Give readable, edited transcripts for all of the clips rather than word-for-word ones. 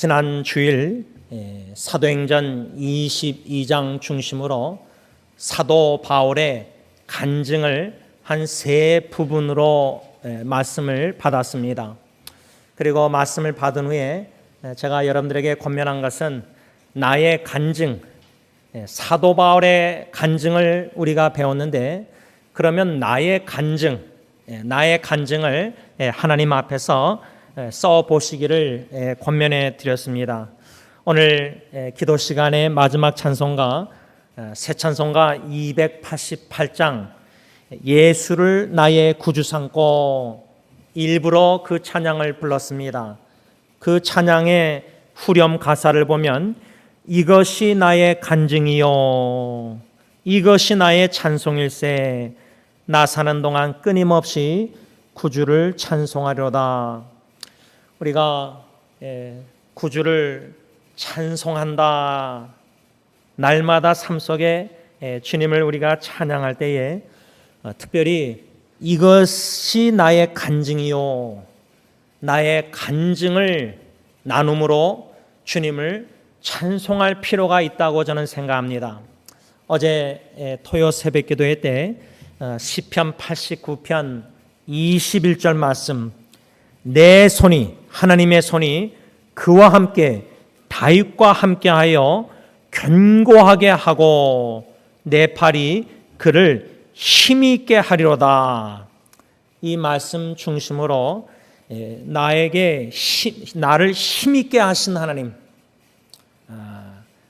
지난 주일 사도행전 22장 중심으로 사도 바울의 간증을 한 세 부분으로 말씀을 받았습니다. 그리고 말씀을 받은 후에 제가 여러분들에게 권면한 것은 나의 간증, 사도 바울의 간증을 우리가 배웠는데, 그러면 나의 간증을 하나님 앞에서 써 보시기를 권면해 드렸습니다. 오늘 기도 시간의 마지막 찬송가, 새 찬송가 288장 예수를 나의 구주 삼고 일부러 그 찬양을 불렀습니다. 그 찬양의 후렴 가사를 보면 이것이 나의 간증이요 이것이 나의 찬송일세, 나 사는 동안 끊임없이 구주를 찬송하려다. 우리가 구주를 찬송한다, 날마다 삶 속에 주님을 우리가 찬양할 때에 특별히 이것이 나의 간증이요, 나의 간증을 나눔으로 주님을 찬송할 필요가 있다고 저는 생각합니다. 어제 토요 새벽 기도회 때 시편 89편 21절 말씀, 내 손이, 하나님의 손이 그와 함께 다윗과 함께하여 견고하게 하고 내 팔이 그를 힘이 있게 하리로다. 이 말씀 중심으로 나를 힘 있게 하신 하나님,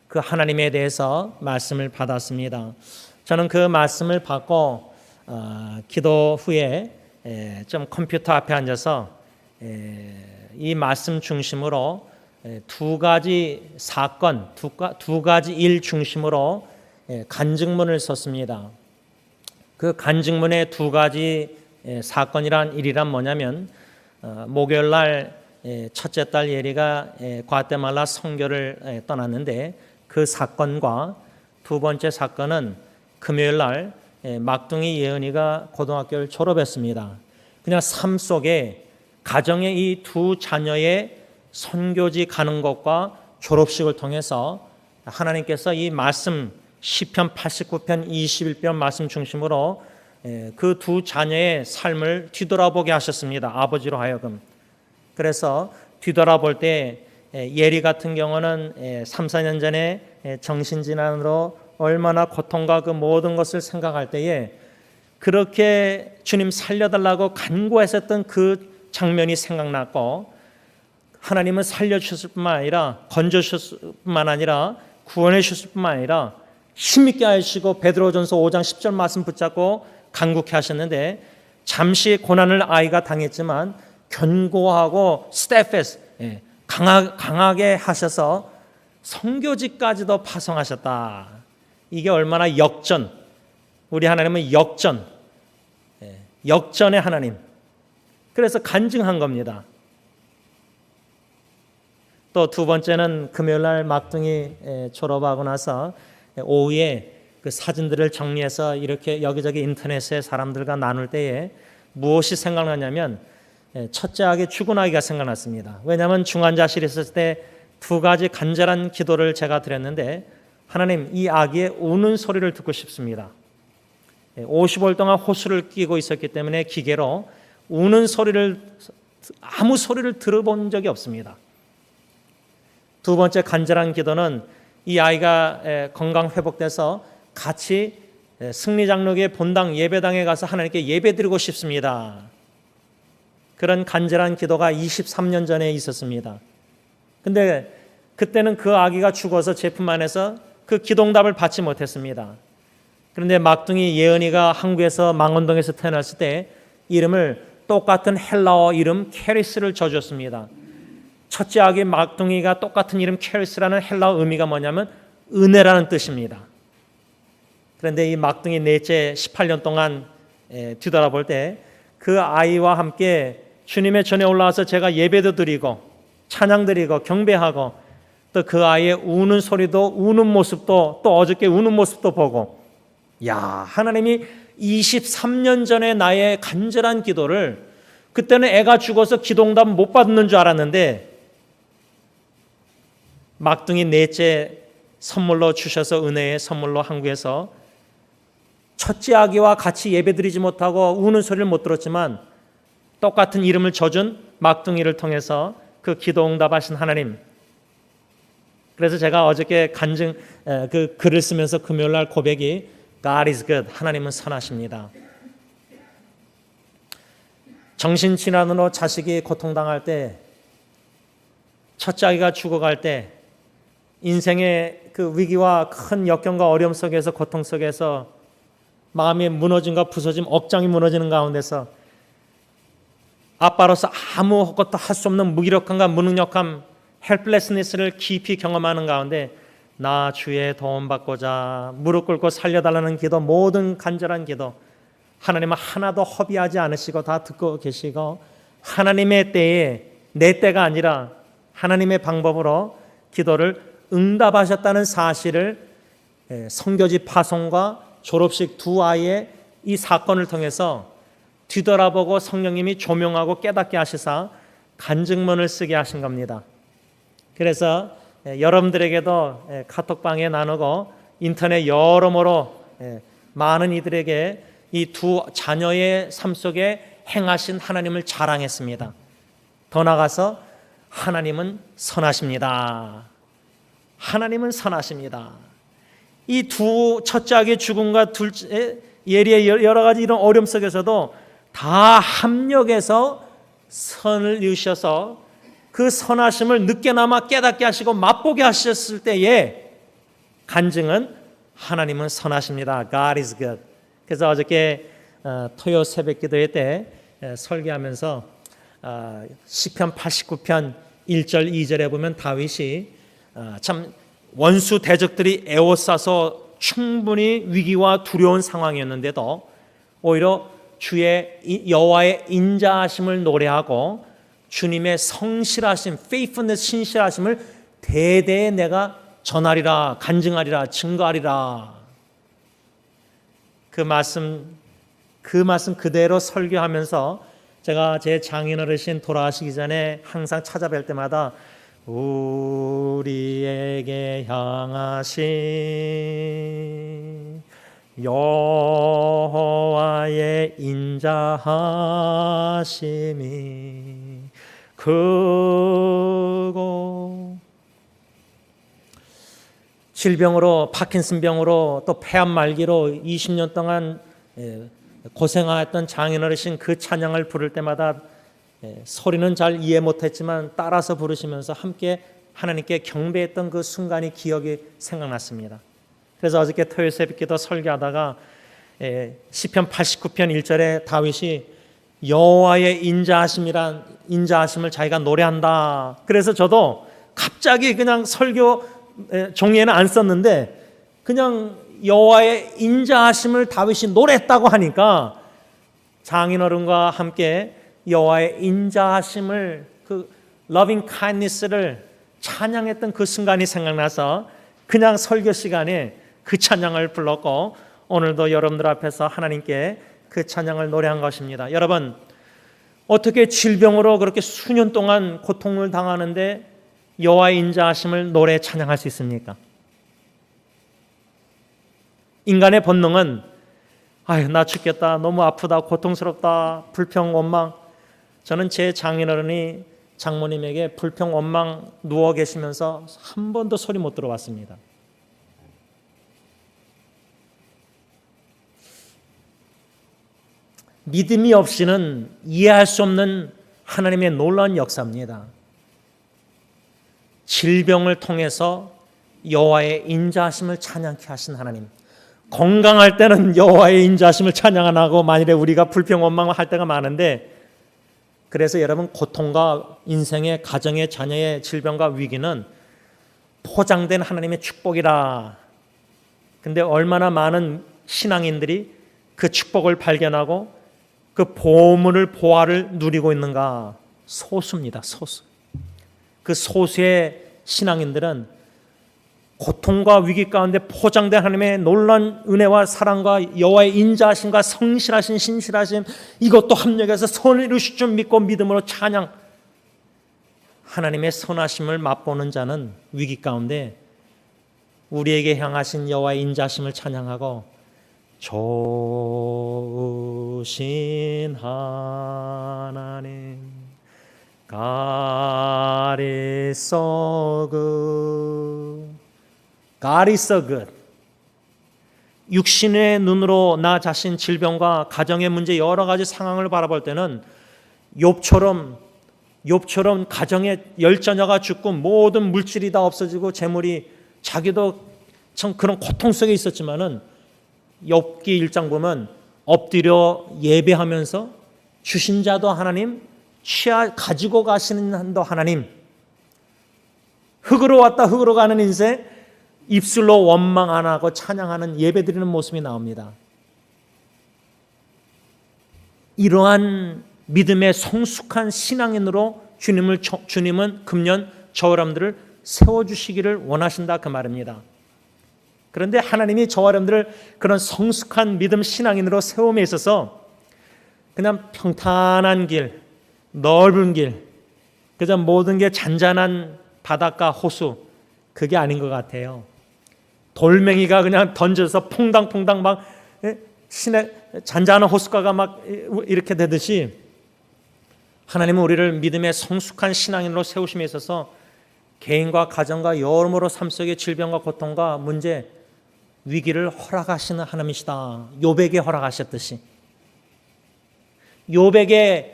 그 하나님에 대해서 말씀을 받았습니다. 저는 그 말씀을 받고 기도 후에 좀 컴퓨터 앞에 앉아서 이 말씀 중심으로 두 가지 사건, 두 가지 일 중심으로 간증문을 썼습니다. 그 간증문의 두 가지 사건이란 일이란 뭐냐면, 목요일 날 첫째 딸 예리가 과테말라 선교를 떠났는데, 그 사건과 두 번째 사건은 금요일 날 막둥이 예은이가 고등학교를 졸업했습니다. 그냥 삶 속에 가정의 이 두 자녀의 선교지 가는 것과 졸업식을 통해서 하나님께서 이 말씀 시편 89편 21편 말씀 중심으로 그 두 자녀의 삶을 뒤돌아보게 하셨습니다. 아버지로 하여금. 그래서 뒤돌아볼 때 예리 같은 경우는 3, 4년 전에 정신질환으로 얼마나 고통과 그 모든 것을 생각할 때에 그렇게 주님 살려달라고 간구했었던 그 장면이 생각났고, 하나님은 살려주셨을 뿐만 아니라 건져주셨을 뿐만 아니라 구원해 주셨을 뿐만 아니라 힘있게 하시고 베드로전서 5장 10절 말씀 붙잡고 간구케 하셨는데, 잠시 고난을 아이가 당했지만 견고하고 steadfast, 강하게 하셔서 선교지까지도 파송하셨다. 이게 얼마나 역전, 우리 하나님은 역전의 하나님. 그래서 간증한 겁니다. 또 두 번째는 금요일 날 막둥이 졸업하고 나서 오후에 그 사진들을 정리해서 이렇게 여기저기 인터넷에 사람들과 나눌 때에 무엇이 생각나냐면, 첫째 아기 죽은 아기가 생각났습니다. 왜냐하면 중환자실에 있을 때 두 가지 간절한 기도를 제가 드렸는데, 하나님, 이 아기의 우는 소리를 듣고 싶습니다. 50월 동안 호수를 끼고 있었기 때문에 기계로 우는 소리를, 아무 소리를 들어본 적이 없습니다. 두 번째 간절한 기도는 이 아이가 건강 회복돼서 같이 승리장로교회 본당 예배당에 가서 하나님께 예배드리고 싶습니다. 그런 간절한 기도가 23년 전에 있었습니다. 근데 그때는 그 아기가 죽어서 제품 안에서 그 기도응답을 받지 못했습니다. 그런데 막둥이 예은이가 한국에서 망원동에서 태어났을 때 이름을 똑같은 헬라어 이름 캐리스를 져줬습니다. 첫째 아기 막둥이가 똑같은 이름 캐리스라는 헬라어 의미가 뭐냐면 은혜라는 뜻입니다. 그런데 이 막둥이 넷째 18년 동안 뒤돌아볼 때 그 아이와 함께 주님의 전에 올라와서 제가 예배도 드리고 찬양 드리고 경배하고, 또 그 아이의 우는 소리도, 우는 모습도, 또 어저께 우는 모습도 보고, 야, 하나님이 23년 전에 나의 간절한 기도를, 그때는 애가 죽어서 기도응답 못 받는 줄 알았는데 막둥이 넷째 선물로 주셔서 은혜의 선물로 한국에서 첫째 아기와 같이 예배드리지 못하고 우는 소리를 못 들었지만 똑같은 이름을 져준 막둥이를 통해서 그 기도 응답하신 하나님. 그래서 제가 어저께 그 글을 쓰면서 금요일 날 고백이 God is good. 하나님은 선하십니다. 정신질환으로 자식이 고통당할 때, 첫째 아기가 죽어갈 때, 인생의 그 위기와 큰 역경과 어려움 속에서, 고통 속에서 마음이 무너짐과 부서짐, 억장이 무너지는 가운데서 아빠로서 아무것도 할 수 없는 무기력함과 무능력함, 헬플레스니스를 깊이 경험하는 가운데 나 주의 도움 받고자 무릎 꿇고 살려달라는 기도, 모든 간절한 기도, 하나님은 하나도 허비하지 않으시고 다 듣고 계시고 하나님의 때에 내 때가 아니라 하나님의 방법으로 기도를 응답하셨다는 사실을 선교지 파송과 졸업식 두 아이의 이 사건을 통해서 뒤돌아보고 성령님이 조명하고 깨닫게 하시사 간증문을 쓰게 하신 겁니다. 그래서 여러분들에게도 카톡방에 나누고 인터넷 여러모로 많은 이들에게 이 두 자녀의 삶 속에 행하신 하나님을 자랑했습니다. 더 나아가서 하나님은 선하십니다. 하나님은 선하십니다. 이 두 첫째 아기의 죽음과 둘째 예리의 여러 가지 이런 어려움 속에서도 다 합력해서 선을 이루셔서 그 선하심을 늦게나마 깨닫게 하시고 맛보게 하셨을 때에 간증은 하나님은 선하십니다. God is good. 그래서 어저께 토요 새벽 기도회 때 설교하면서 시편 89편 1절 2절에 보면 다윗이 참 원수 대적들이 에워싸서 충분히 위기와 두려운 상황이었는데도 오히려 주의 여호와의 인자하심을 노래하고 주님의 성실하심, faithfulness, 신실하심을 대대에 내가 전하리라, 간증하리라, 증거하리라. 그 말씀 그대로 설교하면서 제가 제 장인 어르신 돌아가시기 전에 항상 찾아뵐 때마다 우리에게 향하신 여호와의 인자하심이 크고 질병으로 파킨슨병으로 또 폐암 말기로 20년 동안 고생하였던 장인 어르신 그 찬양을 부를 때마다 소리는 잘 이해 못했지만 따라서 부르시면서 함께 하나님께 경배했던 그 순간이 기억이 생각났습니다. 그래서 어저께 토요일 새벽기도 설교하다가 시편 89편 1절에 다윗이 여호와의 인자하심을 자기가 노래한다. 그래서 저도 갑자기 그냥 설교 종이에는 안 썼는데 그냥 여호와의 인자하심을 다윗이 노래했다고 하니까 장인어른과 함께 여호와의 인자하심을 그 loving kindness를 찬양했던 그 순간이 생각나서 그냥 설교 시간에 그 찬양을 불렀고 오늘도 여러분들 앞에서 하나님께 그 찬양을 노래한 것입니다. 여러분 어떻게 질병으로 그렇게 수년 동안 고통을 당하는데 여호와의 인자하심을 노래 찬양할 수 있습니까? 인간의 본능은 아유 나 죽겠다, 너무 아프다, 고통스럽다, 불평, 원망. 저는 제 장인어른이 장모님에게 불평, 원망 누워 계시면서 한 번도 소리 못 들어봤습니다. 믿음이 없이는 이해할 수 없는 하나님의 놀라운 역사입니다. 질병을 통해서 여호와의 인자하심을 찬양케 하신 하나님. 건강할 때는 여호와의 인자하심을 찬양 안 하고 만일에 우리가 불평 원망을 할 때가 많은데 그래서 여러분 고통과 인생의 가정의 자녀의 질병과 위기는 포장된 하나님의 축복이라. 근데 얼마나 많은 신앙인들이 그 축복을 발견하고 그 보화를 누리고 있는가? 소수입니다. 소수. 그 소수의 신앙인들은 고통과 위기 가운데 포장된 하나님의 놀라운 은혜와 사랑과 여호와의 인자하심과 성실하신 신실하심 이것도 합력해서 선을 이루실 줄 믿고 믿음으로 찬양 하나님의 선하심을 맛보는 자는 위기 가운데 우리에게 향하신 여호와의 인자심을 찬양하고 좋으신 하나님 God is so good. God is so good. 육신의 눈으로 나 자신 질병과 가정의 문제 여러 가지 상황을 바라볼 때는 욥처럼 가정에 10자녀가 죽고 모든 물질이 다 없어지고 재물이 자기도 참 그런 고통 속에 있었지만은 욥기 1장 보면 엎드려 예배하면서 주신 자도 하나님, 가지고 가시는 한도 하나님, 흙으로 왔다 흙으로 가는 인생, 입술로 원망 안 하고 찬양하는 예배드리는 모습이 나옵니다. 이러한 믿음의 성숙한 신앙인으로 주님은 금년 저와 여러분들을 세워주시기를 원하신다 그 말입니다. 그런데 하나님이 저와 여러분들을 그런 성숙한 믿음 신앙인으로 세움에 있어서 그냥 평탄한 길, 넓은 길, 그저 모든 게 잔잔한 바닷가 호수, 그게 아닌 것 같아요. 돌멩이가 그냥 던져서 퐁당퐁당 막 신의 잔잔한 호숫가가 막 이렇게 되듯이 하나님은 우리를 믿음의 성숙한 신앙인으로 세우심에 있어서 개인과 가정과 여러모로 삶 속의 질병과 고통과 문제, 위기를 허락하시는 하나님이시다. 욥에게 허락하셨듯이 욥에게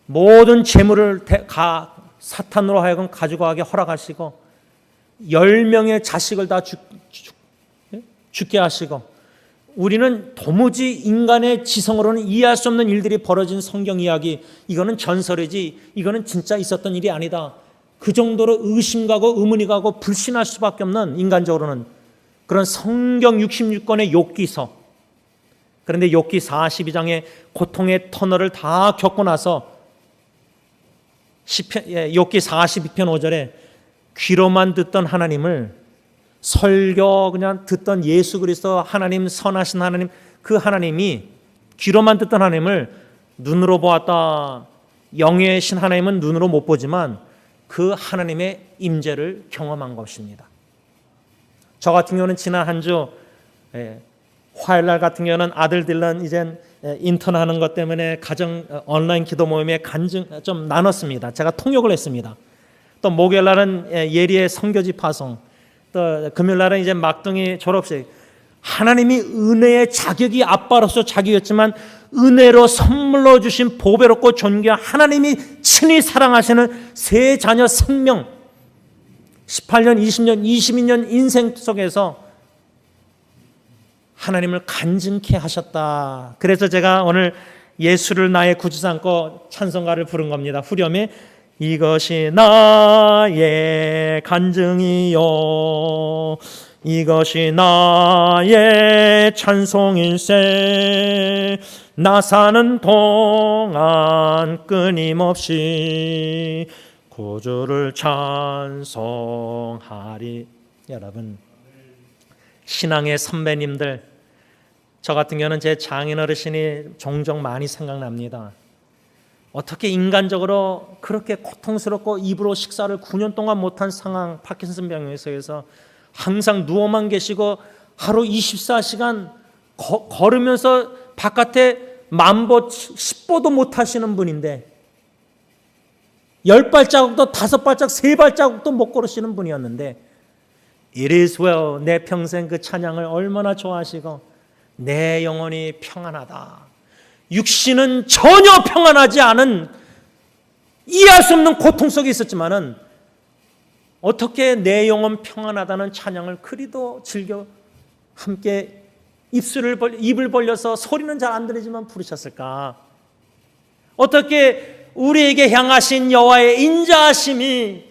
모든 재물을 사탄으로 하여금 가지고 가게 허락하시고 10명의 자식을 다 죽게 하시고 우리는 도무지 인간의 지성으로는 이해할 수 없는 일들이 벌어진 성경 이야기, 이거는 전설이지 이거는 진짜 있었던 일이 아니다. 그 정도로 의심가고 의문이 가고 불신할 수밖에 없는 인간적으로는 그런 성경 66권의 욥기서. 그런데 욥기 42장의 고통의 터널을 다 겪고 나서 욥기 42편 5절에 귀로만 듣던 하나님을 설교 그냥 듣던 예수 그리스도 하나님, 선하신 하나님, 그 하나님이 귀로만 듣던 하나님을 눈으로 보았다. 영의 신 하나님은 눈으로 못 보지만 그 하나님의 임재를 경험한 것입니다. 저 같은 경우는 지난 한 주 화요일날 같은 경우는 아들들은 이제 인턴하는 것 때문에 가정 온라인 기도 모임에 좀 나눴습니다. 제가 통역을 했습니다. 또 목요일날은 예리의 선교지 파송, 또 금요일날은 이제 막둥이 졸업식. 하나님이 은혜의 자격이 아빠로서 자격이었지만 은혜로 선물로 주신 보배롭고 존귀한 하나님이 친히 사랑하시는 세 자녀 생명, 18년, 20년, 22년 인생 속에서 하나님을 간증케 하셨다. 그래서 제가 오늘 예수를 나의 구주 삼고 찬송가를 부른 겁니다. 후렴에 이것이 나의 간증이요, 이것이 나의 찬송일세, 나 사는 동안 끊임없이 구주를 찬송하리. 여러분, 신앙의 선배님들, 저 같은 경우는 제 장인 어르신이 종종 많이 생각납니다. 어떻게 인간적으로 그렇게 고통스럽고 입으로 식사를 9년 동안 못한 상황, 파킨슨 병에서 항상 누워만 계시고 하루 24시간 걸으면서 바깥에 만보 10보도 못 하시는 분인데 10발자국도 5발자국 3발자국도 못 걸으시는 분이었는데 It is well, 내 평생 그 찬양을 얼마나 좋아하시고 내 영혼이 평안하다. 육신은 전혀 평안하지 않은, 이해할 수 없는 고통 속에 있었지만은 어떻게 내 영혼 평안하다는 찬양을 그리도 즐겨 함께 입을 벌려서 소리는 잘 안 들리지만 부르셨을까? 어떻게 우리에게 향하신 여호와의 인자하심이,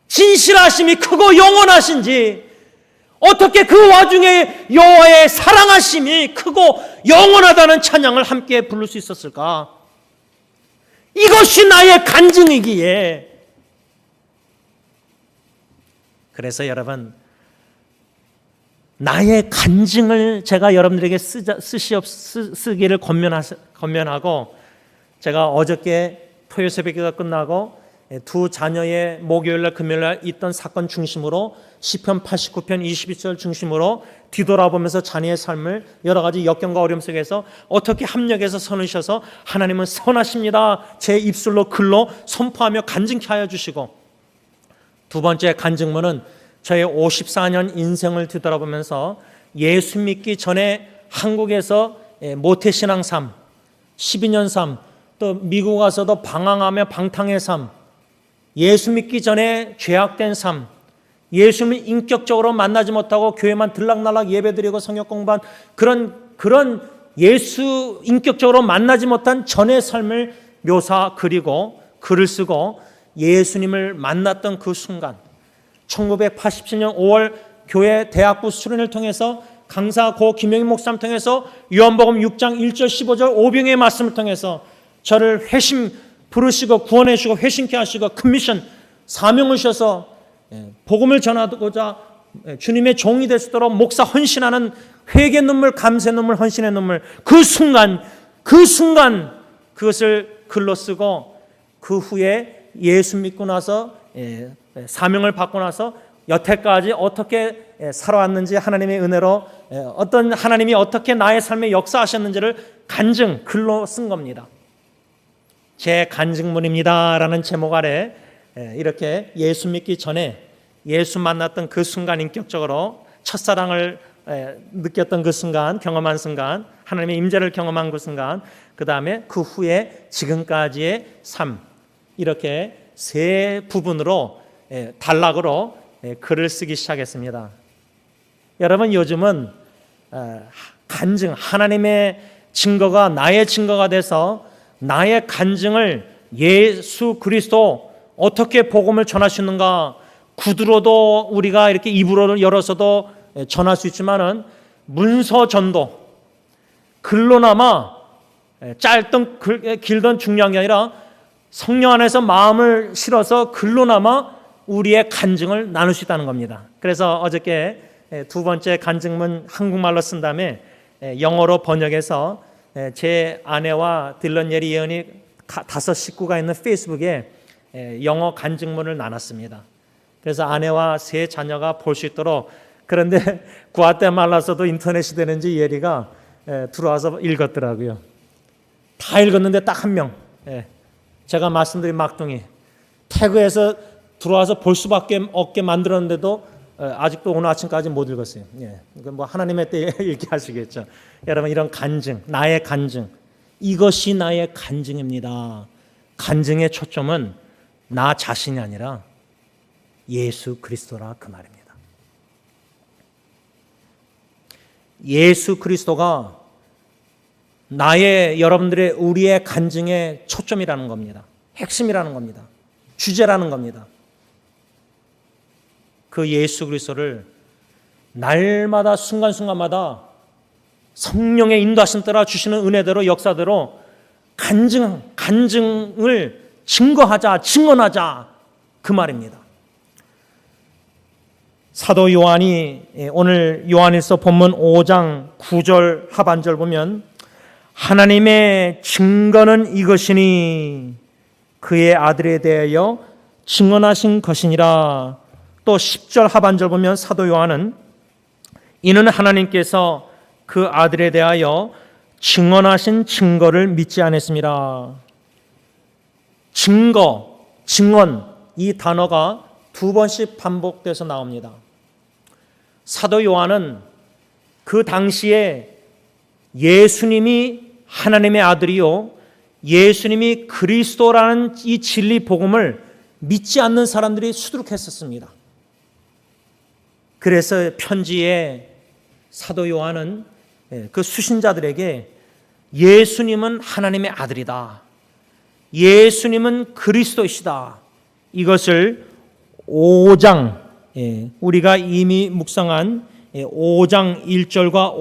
진실하심이 크고 영원하신지, 어떻게 그 와중에 여호와의 사랑하심이 크고 영원하다는 찬양을 함께 부를 수 있었을까? 이것이 나의 간증이기에. 그래서 여러분, 나의 간증을 제가 여러분들에게 쓰기를 권면하고, 제가 어저께 토요 새벽기가 끝나고 두 자녀의 목요일날 금요일날 있던 사건 중심으로 시편 89편 22절 중심으로 뒤돌아보면서 자녀의 삶을 여러 가지 역경과 어려움 속에서 어떻게 합력해서 선으셔서 하나님은 선하십니다, 제 입술로 글로 선포하며 간증케 하여 주시고, 두 번째 간증문은 저의 54년 인생을 뒤돌아보면서 예수 믿기 전에 한국에서 모태신앙 삶, 12년 삶, 또 미국 가서도 방황하며 방탕의 삶, 예수 믿기 전에 죄악된 삶, 예수님을 인격적으로 만나지 못하고 교회만 들락날락 예배드리고 성역 공부한 그런 예수 인격적으로 만나지 못한 전의 삶을 그리고 글을 쓰고 예수님을 만났던 그 순간, 1987년 5월 교회 대학부 수련을 통해서 강사 고 김영희 목사님 통해서 요한복음 6장 1절 15절 오병의 말씀을 통해서 저를 부르시고 구원해 주시고 회심케 하시고 큰 미션 사명을 주셔서 복음을 전하고자 주님의 종이 될 수 있도록 목사 헌신하는 회개 눈물, 감사 눈물, 헌신의 눈물, 그 순간 그것을 글로 쓰고, 그 후에 예수 믿고 나서 사명을 받고 나서 여태까지 어떻게 살아왔는지, 하나님의 은혜로 하나님이 어떻게 나의 삶에 역사하셨는지를 글로 쓴 겁니다. 제 간증문입니다 라는 제목 아래 이렇게 예수 믿기 전에 예수 만났던 그 순간, 인격적으로 첫사랑을 느꼈던 그 순간, 경험한 순간, 하나님의 임재를 경험한 그 순간, 그 다음에 그 후에 지금까지의 삶, 이렇게 세 부분으로 단락으로 글을 쓰기 시작했습니다. 여러분, 요즘은 간증, 하나님의 증거가 나의 증거가 돼서 나의 간증을 예수 그리스도 어떻게 복음을 전할 수 있는가, 구두로도 우리가 이렇게 입으로 열어서도 전할 수 있지만은 문서 전도, 글로나마 짧든 길든 중요한 게 아니라 성령 안에서 마음을 실어서 글로나마 우리의 간증을 나눌 수 있다는 겁니다. 그래서 어저께 두 번째 간증문 한국말로 쓴 다음에 영어로 번역해서 제 아내와 딜런 예리 예언이 5 식구가 있는 페이스북에 영어 간증문을 나눴습니다. 그래서 아내와 3 자녀가 볼 수 있도록. 그런데 구아테말라서도 인터넷이 되는지 예리가 들어와서 읽었더라고요. 다 읽었는데 딱 1명, 제가 말씀드린 막둥이, 태그에서 들어와서 볼 수밖에 없게 만들었는데도 아직도 오늘 아침까지 못 읽었어요. 뭐 하나님의 때에 읽게 하시겠죠. 여러분, 이런 간증, 나의 간증, 이것이 나의 간증입니다. 간증의 초점은 나 자신이 아니라 예수 그리스도라, 그 말입니다. 예수 그리스도가 여러분들의, 우리의 간증의 초점이라는 겁니다. 핵심이라는 겁니다. 주제라는 겁니다. 그 예수 그리스도를 날마다 순간순간마다 성령의 인도하심 따라 주시는 은혜대로, 역사대로 간증을 증거하자, 증언하자, 그 말입니다. 사도 요한이 오늘 요한일서 본문 5장 9절 하반절 보면, 하나님의 증거는 이것이니 그의 아들에 대하여 증언하신 것이니라. 또 10절 하반절 보면 사도 요한은, 이는 하나님께서 그 아들에 대하여 증언하신 증거를 믿지 않았습니다. 증거, 증언, 이 단어가 2번씩 반복돼서 나옵니다. 사도 요한은 그 당시에 예수님이 하나님의 아들이요, 예수님이 그리스도라는 이 진리 복음을 믿지 않는 사람들이 수두룩했었습니다. 그래서 편지에 사도 요한은 그 수신자들에게 예수님은 하나님의 아들이다, 예수님은 그리스도이시다, 이것을 5장, 우리가 이미 묵상한 5장 1절과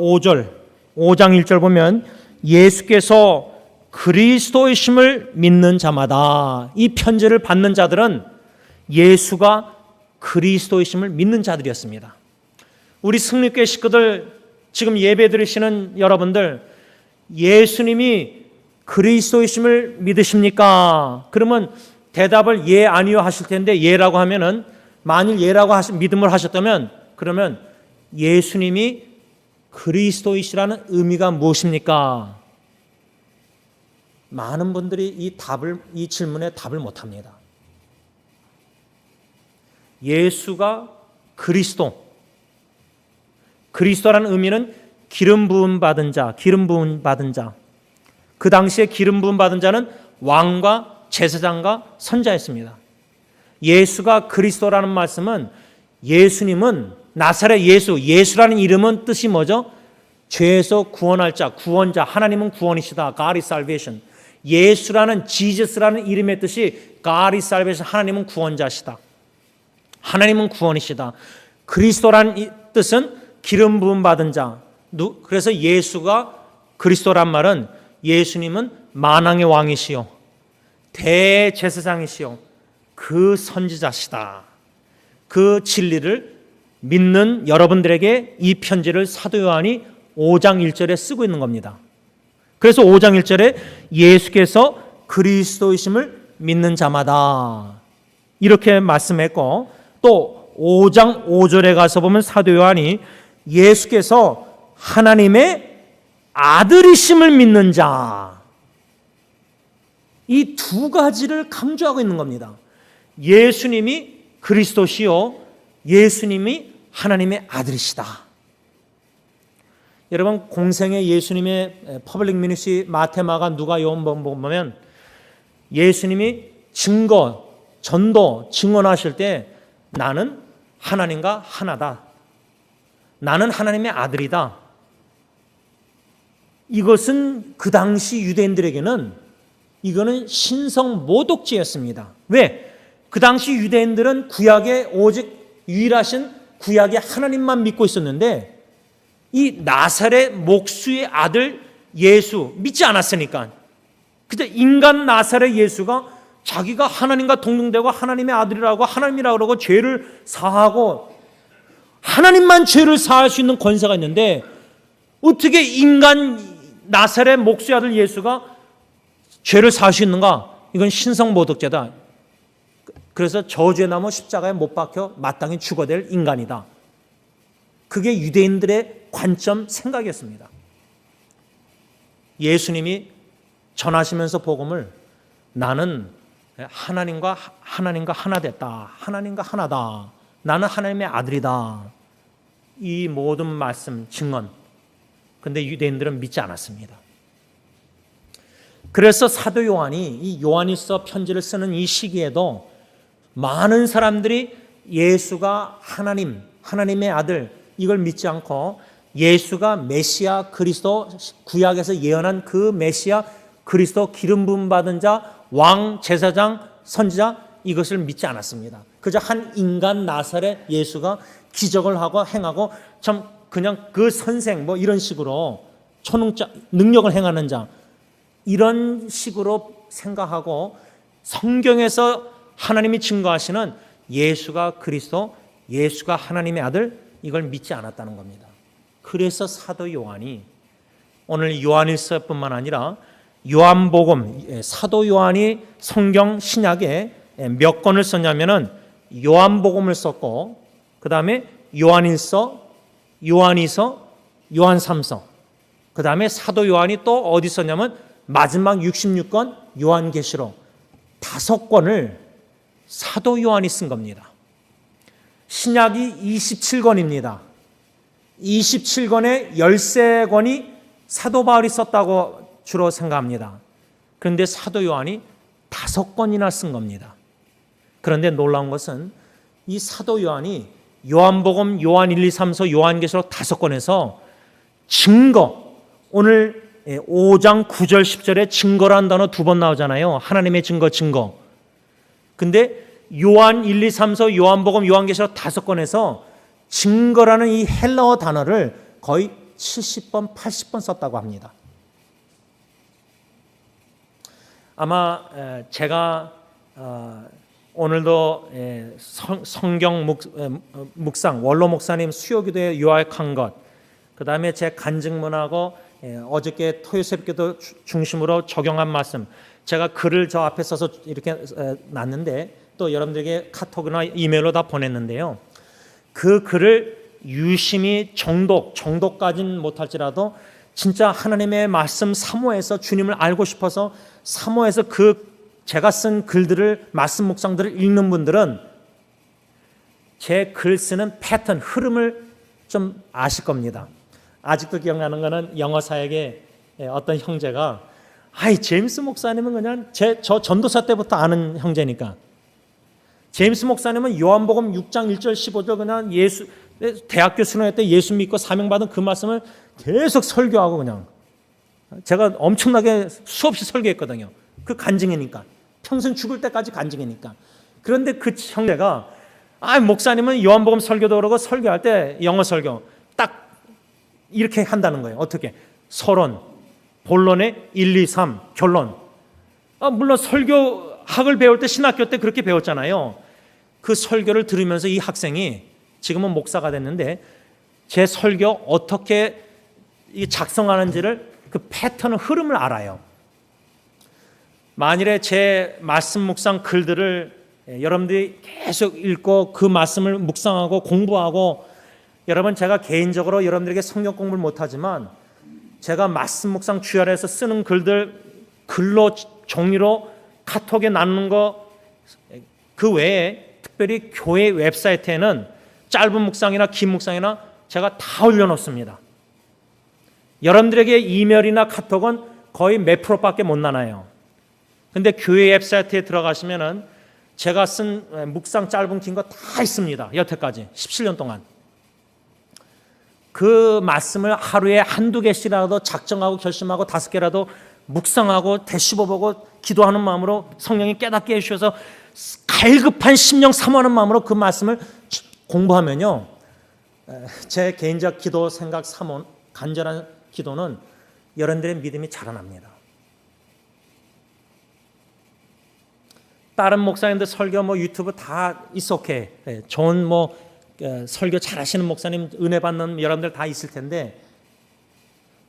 5장 1절 보면, 예수께서 그리스도이심을 믿는 자마다, 이 편지를 받는 자들은 예수가 그리스도이심을 믿는 자들이었습니다. 우리 승리교회 식구들, 지금 예배 드리시는 여러분들, 예수님이 그리스도이심을 믿으십니까? 그러면 대답을 예 아니요 하실 텐데 예라고 하면은 만일 예라고 믿음을 하셨다면 그러면 예수님이 그리스도이시라는 의미가 무엇입니까? 많은 분들이 이 질문에 답을 못 합니다. 예수가 그리스도라는 의미는 기름 부음 받은 자. 그 당시에 기름 부음 받은 자는 왕과 제사장과 선자였습니다. 예수가 그리스도라는 말씀은 예수님은 나사렛 예수라는 이름은 뜻이 뭐죠? 죄에서 구원할 자, 구원자, 하나님은 구원이시다. God is salvation. 예수라는 지저스라는 이름의 뜻이 God is salvation. 하나님은 구원자시다. 하나님은 구원이시다. 그리스도라는 뜻은 기름 부음 받은 자. 그래서 예수가 그리스도란 말은 예수님은 만왕의 왕이시요 대제사장이시요 그 선지자시다. 그 진리를 믿는 여러분들에게 이 편지를 사도 요한이 5장 1절에 쓰고 있는 겁니다. 그래서 5장 1절에 예수께서 그리스도이심을 믿는 자마다 이렇게 말씀했고, 또 5장 5절에 가서 보면 사도 요한이 예수께서 하나님의 아들이심을 믿는 자, 이 두 가지를 강조하고 있는 겁니다. 예수님이 그리스도시요 예수님이 하나님의 아들이시다. 여러분, 공생의 예수님의 퍼블릭 미니스트리 마태, 마가, 누가, 요한복음 보면 예수님이 전도, 증언하실 때 나는 하나님과 하나다. 나는 하나님의 아들이다. 이것은 그 당시 유대인들에게는 이거는 신성 모독죄였습니다. 왜? 그 당시 유대인들은 구약에 오직 유일하신 구약의 하나님만 믿고 있었는데 이 나사렛 목수의 아들 예수 믿지 않았으니까, 그저 인간 나사렛 예수가 자기가 하나님과 동등되고 하나님의 아들이라고 하나님이라고 그러고 죄를 사하고 하나님만 죄를 사할 수 있는 권세가 있는데 어떻게 인간 나사렛 목수의 아들 예수가 죄를 사할 수 있는가? 이건 신성모독죄다. 그래서 저주의 나무 십자가에 못 박혀 마땅히 죽어야 될 인간이다. 그게 유대인들의 관점, 생각이었습니다. 예수님이 전하시면서 복음을 나는 하나님과 하나 됐다. 하나님과 하나다. 나는 하나님의 아들이다. 이 모든 말씀, 증언. 근데 유대인들은 믿지 않았습니다. 그래서 사도 요한이 이 요한일서 편지를 쓰는 이 시기에도 많은 사람들이 예수가 하나님의 아들, 이걸 믿지 않고 예수가 메시아 그리스도, 구약에서 예언한 그 메시아 그리스도, 기름 부음 받은 자, 왕, 제사장, 선지자, 이것을 믿지 않았습니다. 그저 한 인간 나사렛 예수가 기적을 하고 행하고 참 그냥 그 선생 뭐 이런 식으로 초능자, 능력을 행하는 자, 이런 식으로 생각하고 성경에서 하나님이 증거하시는 예수가 그리스도, 예수가 하나님의 아들, 이걸 믿지 않았다는 겁니다. 그래서 사도 요한이 오늘 요한일서뿐만 아니라 요한복음, 사도 요한이 성경 신약에 몇 권을 썼냐면은 요한복음을 썼고, 그 다음에 요한일서, 요한이서, 요한삼서, 그 다음에 사도 요한이 또 어디 썼냐면 마지막 66권 요한계시록 5권을 사도 요한이 쓴 겁니다. 신약이 27권입니다. 27권의 13권이 사도 바울이 썼다고 주로 생각합니다. 그런데 사도 요한이 5권이나 쓴 겁니다. 그런데 놀라운 것은 이 사도 요한이 요한복음, 요한 1, 2, 3서, 요한계시록 5권에서 증거, 오늘 5장 9절 10절에 증거라는 단어 2번 나오잖아요. 하나님의 증거. 근데 요한 1, 2, 3서, 요한복음, 요한계시록 5권에서 증거라는 이 헬라어 단어를 거의 70번, 80번 썼다고 합니다. 아마 제가 오늘도 성경 묵상, 원로 목사님 수요기도에 요약한 것, 그 다음에 제 간증문하고 어저께 토요새벽기도 중심으로 적용한 말씀, 제가 글을 저 앞에 써서 이렇게 놨는데 또 여러분들에게 카톡이나 이메일로 다 보냈는데요. 그 글을 유심히 정독까지는 못할지라도 진짜 하나님의 말씀 사모해서 주님을 알고 싶어서 사모해서 제가 쓴 글들을 말씀 묵상들을 읽는 분들은 제 글 쓰는 패턴, 흐름을 좀 아실 겁니다. 아직도 기억나는 거는 영어 사역에 어떤 형제가 제임스 목사님은 그냥 저 전도사 때부터 아는 형제니까 제임스 목사님은 요한복음 6장 1절 15절 그냥 대학교 수련회 때 예수 믿고 사명받은 그 말씀을 계속 설교하고 그냥 제가 엄청나게 수없이 설교했거든요. 그 간증이니까 평생 죽을 때까지 간증이니까. 그런데 그 형제가 목사님은 요한복음 설교도 그러고 설교할 때 영어 설교 딱 이렇게 한다는 거예요. 어떻게? 서론, 본론의 1, 2, 3, 결론. 물론 설교학을 배울 때 신학교 때 그렇게 배웠잖아요. 그 설교를 들으면서 이 학생이 지금은 목사가 됐는데 제 설교 어떻게 작성하는지를 그 패턴 흐름을 알아요. 만일에 제 말씀 묵상 글들을 여러분들이 계속 읽고 그 말씀을 묵상하고 공부하고 여러분 제가 개인적으로 여러분들에게 성경 공부를 못하지만 제가 말씀 묵상 주야에서 쓰는 글들 글로 종이로 카톡에 나누는 거 그 외에 특별히 교회 웹사이트에는 짧은 묵상이나 긴 묵상이나 제가 다 올려놓습니다. 여러분들에게 이메일이나 카톡은 거의 몇 프로밖에 못 나눠요. 근데 교회 웹사이트에 들어가시면은 제가 쓴 묵상 짧은 긴 거 다 있습니다. 여태까지 17년 동안. 그 말씀을 하루에 한두 개씩이라도 작정하고 결심하고 5개라도 묵상하고 되씹어보고 기도하는 마음으로 성령이 깨닫게 해주셔서 갈급한 심령 사모하는 마음으로 그 말씀을 공부하면요. 제 개인적 기도 생각 사모 간절한 기도는 여러분들의 믿음이 자라납니다. 다른 목사님들 설교 유튜브 다 있었게 좋은 설교 잘하시는 목사님 은혜 받는 여러분들 다 있을 텐데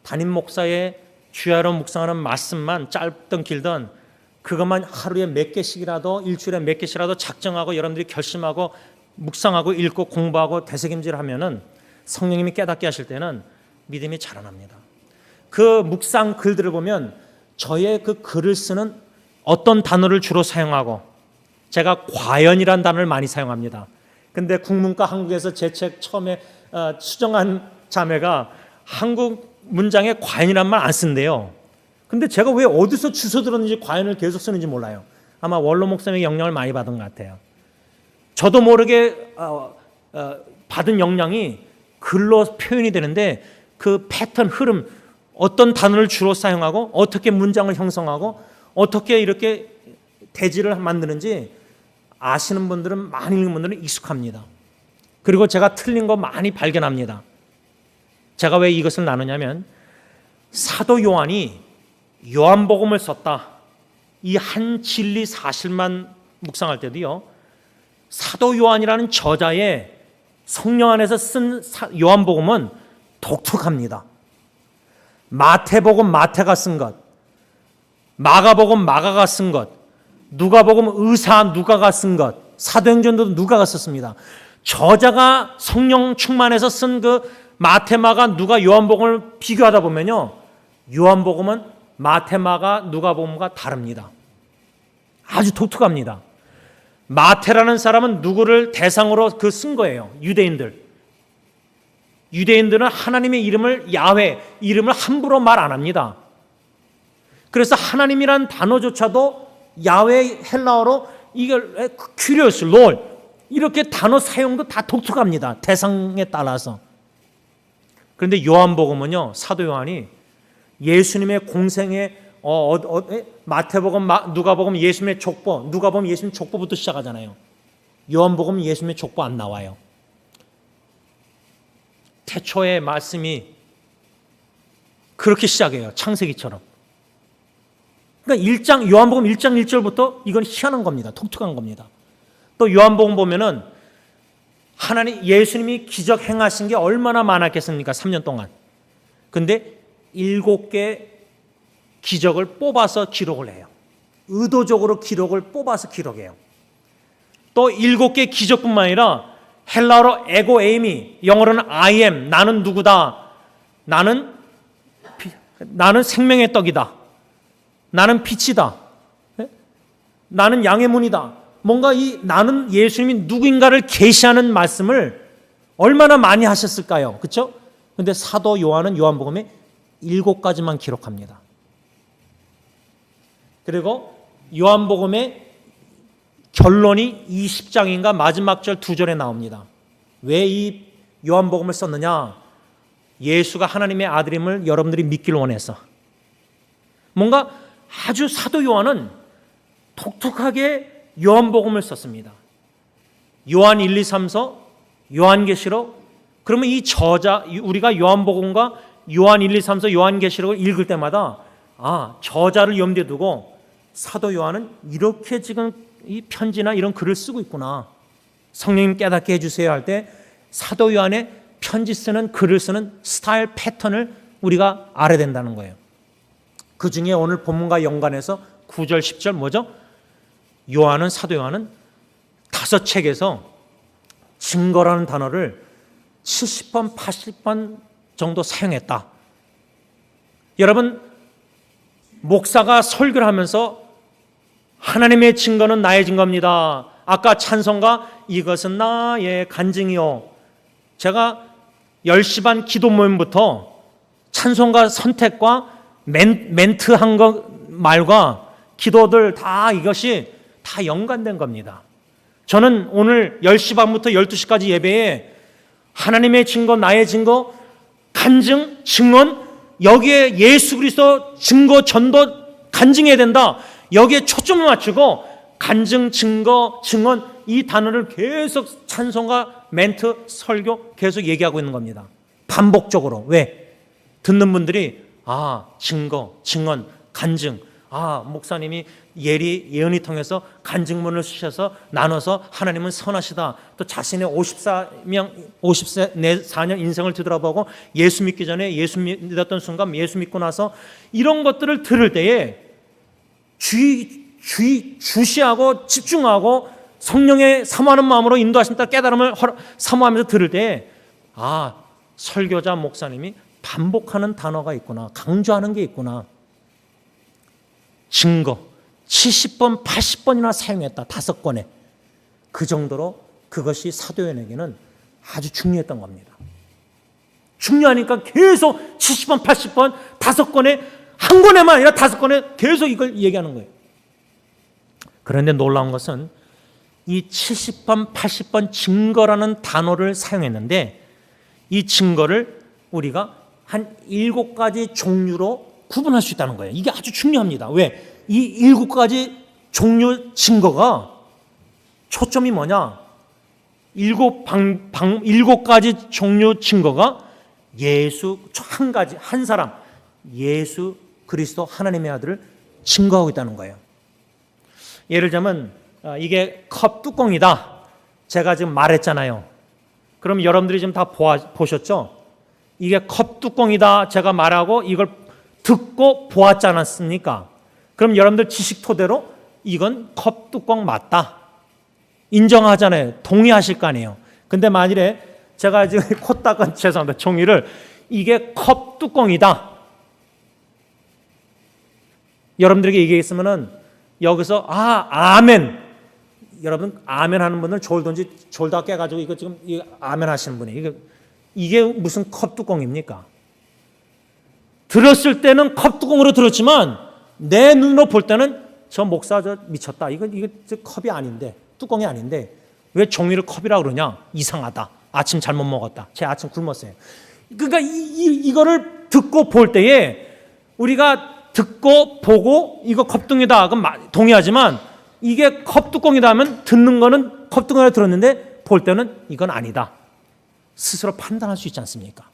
담임 목사의 주야로 묵상하는 말씀만 짧든 길든 그것만 하루에 몇 개씩이라도 일주일에 몇 개씩이라도 작정하고 여러분들이 결심하고 묵상하고 읽고 공부하고 되새김질하면은 성령님이 깨닫게 하실 때는 믿음이 자라납니다. 그 묵상 글들을 보면 저의 그 글을 쓰는 어떤 단어를 주로 사용하고 제가 과연이라는 단어를 많이 사용합니다. 근데 국문과 한국에서 제 책 처음에 수정한 자매가 한국 문장에 과연이란 말 안 쓴대요. 근데 제가 왜 어디서 주워 들었는지 과연을 계속 쓰는지 몰라요. 아마 원로 목사님의 영향을 많이 받은 것 같아요. 저도 모르게 받은 영향이 글로 표현이 되는데 그 패턴 흐름 어떤 단어를 주로 사용하고 어떻게 문장을 형성하고 어떻게 이렇게 대지를 만드는지 아시는 분들은 많이 읽는 분들은 익숙합니다. 그리고 제가 틀린 거 많이 발견합니다. 제가 왜 이것을 나누냐면 사도 요한이 요한복음을 썼다. 이 한 진리 사실만 묵상할 때도요. 사도 요한이라는 저자의 성령 안에서 쓴 요한복음은 독특합니다. 마태복음 마태가 쓴 것, 마가복음 마가가 쓴 것, 누가복음 의사 누가가 쓴 것, 사도행전도 누가가 썼습니다. 저자가 성령 충만해서 쓴 그 마태 마가 누가 요한복음을 비교하다 보면요. 요한복음은 마태 마가 누가복음과 다릅니다. 아주 독특합니다. 마태라는 사람은 누구를 대상으로 쓴 거예요. 유대인들은 하나님의 이름을 야훼 이름을 함부로 말 안 합니다. 그래서 하나님이란 단어조차도 야훼 헬라어로 이걸 큐리오스, 롤 이렇게 단어 사용도 다 독특합니다. 대상에 따라서. 그런데 요한복음은요. 사도 요한이 예수님의 공생의 마태복음, 누가복음 예수님의 족보, 누가복음 예수님 족보부터 시작하잖아요. 요한복음 예수님의 족보 안 나와요. 태초의 말씀이 그렇게 시작해요. 창세기처럼. 그러니까 요한복음 1장 1절부터 이건 희한한 겁니다. 독특한 겁니다. 또 요한복음 보면은 하나님 예수님이 기적 행하신 게 얼마나 많았겠습니까? 3년 동안. 근데 7개 기적을 뽑아서 기록을 해요. 의도적으로 기록을 뽑아서 기록해요. 또 7개 기적뿐만 아니라 헬라어로 에고 에이미, 영어로는 I am, 나는 누구다, 나는 생명의 떡이다, 나는 빛이다, 나는 양의 문이다. 뭔가 이 나는 예수님이 누구인가를 계시하는 말씀을 얼마나 많이 하셨을까요? 그렇죠? 근데 사도 요한은 요한복음에 7가지만 기록합니다. 그리고 요한복음의 결론이 20장인가 마지막 절 2절에 나옵니다. 왜 이 요한복음을 썼느냐? 예수가 하나님의 아들임을 여러분들이 믿기를 원해서. 뭔가 아주 사도 요한은 독특하게 요한복음을 썼습니다. 요한 1, 2, 3서, 요한계시록. 그러면 이 저자, 우리가 요한복음과 요한 1, 2, 3서, 요한계시록을 읽을 때마다 저자를 염두에 두고 사도 요한은 이렇게 지금 이 편지나 이런 글을 쓰고 있구나. 성령님 깨닫게 해주세요 할 때 사도 요한의 편지 쓰는 글을 쓰는 스타일 패턴을 우리가 알아야 된다는 거예요. 그 중에 오늘 본문과 연관해서 9절 10절 뭐죠? 요한은 사도 요한은 5책에서 증거라는 단어를 70번 80번 정도 사용했다. 여러분, 목사가 설교를 하면서 하나님의 증거는 나의 증거입니다. 아까 찬송가 이것은 나의 간증이요. 제가 10시 반 기도 모임부터 찬송가 선택과 멘트 한 것 말과 기도들 다 이것이 다 연관된 겁니다. 저는 오늘 10시 반부터 12시까지 예배에 하나님의 증거, 나의 증거, 간증, 증언, 여기에 예수 그리스도 증거, 전도 간증해야 된다. 여기에 초점을 맞추고 간증, 증거, 증언 이 단어를 계속 찬송가, 멘트, 설교 계속 얘기하고 있는 겁니다. 반복적으로. 왜? 듣는 분들이 증거, 증언, 간증. 목사님이 예언이 통해서 간증문을 쓰셔서 나눠서 하나님은 선하시다. 또 자신의 54년 인생을 뒤돌아보고 예수 믿기 전에 예수 믿었던 순간 예수 믿고 나서 이런 것들을 들을 때에 주시하고 집중하고 성령의 사모하는 마음으로 인도하신 따라 깨달음을 사모하면서 들을 때에 설교자 목사님이 반복하는 단어가 있구나. 강조하는 게 있구나. 증거 70번 80번이나 사용했다. 5권에. 그 정도로 그것이 사도연에게는 아주 중요했던 겁니다. 중요하니까 계속 70번 80번 5권에 한 권에만 아니라 5권에 계속 이걸 얘기하는 거예요. 그런데 놀라운 것은 이 70번 80번 증거라는 단어를 사용했는데 이 증거를 우리가 한 7가지 종류로 구분할 수 있다는 거예요. 이게 아주 중요합니다. 왜? 이 7가지 종류 증거가 초점이 뭐냐? 7가지 종류 증거가 한 사람, 예수 그리스도 하나님의 아들을 증거하고 있다는 거예요. 예를 들면 이게 컵 뚜껑이다. 제가 지금 말했잖아요. 그럼 여러분들이 지금 다 보셨죠? 이게 컵 뚜껑이다. 제가 말하고 이걸 듣고 보았지 않았습니까? 그럼 여러분들 지식 토대로 이건 컵 뚜껑 맞다. 인정하잖아요. 동의하실 거 아니에요. 근데 만일에 제가 지금 코 닦은 죄송합니다. 종이를 이게 컵 뚜껑이다. 여러분들에게 얘기했으면은 여기서 아멘. 여러분 아멘 하는 분들 졸 다 깨가지고 이거 지금 아멘 하시는 분이 이게 무슨 컵 뚜껑입니까? 들었을 때는 컵 뚜껑으로 들었지만 내 눈으로 볼 때는 저 목사 저 미쳤다. 이거 컵이 아닌데 뚜껑이 아닌데 왜 종이를 컵이라고 그러냐? 이상하다. 아침 잘못 먹었다. 제 아침 굶었어요. 그러니까 이거를 듣고 볼 때에 우리가 듣고 보고 이거 컵뚜껑이다. 그럼 동의하지만 이게 컵뚜껑이다 하면 듣는 거는 컵뚜껑이라 들었는데 볼 때는 이건 아니다. 스스로 판단할 수 있지 않습니까?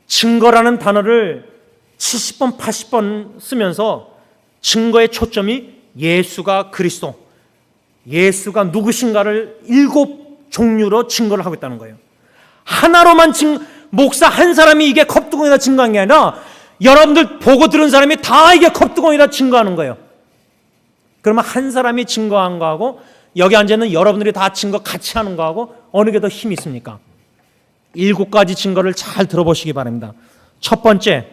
증거라는 단어를 70번 80번 쓰면서 증거의 초점이 예수가 그리스도, 예수가 누구신가를 7종류로 증거를 하고 있다는 거예요. 하나로만 목사 한 사람이 이게 컵뚜껑이다 증거한 게 아니라 여러분들 보고 들은 사람이 다 이게 컵뚜껑이다 증거하는 거예요. 그러면 한 사람이 증거한 거하고 여기 앉아있는 여러분들이 다 증거 같이 하는 거하고 어느 게 더 힘이 있습니까? 7가지 증거를 잘 들어보시기 바랍니다. 첫 번째,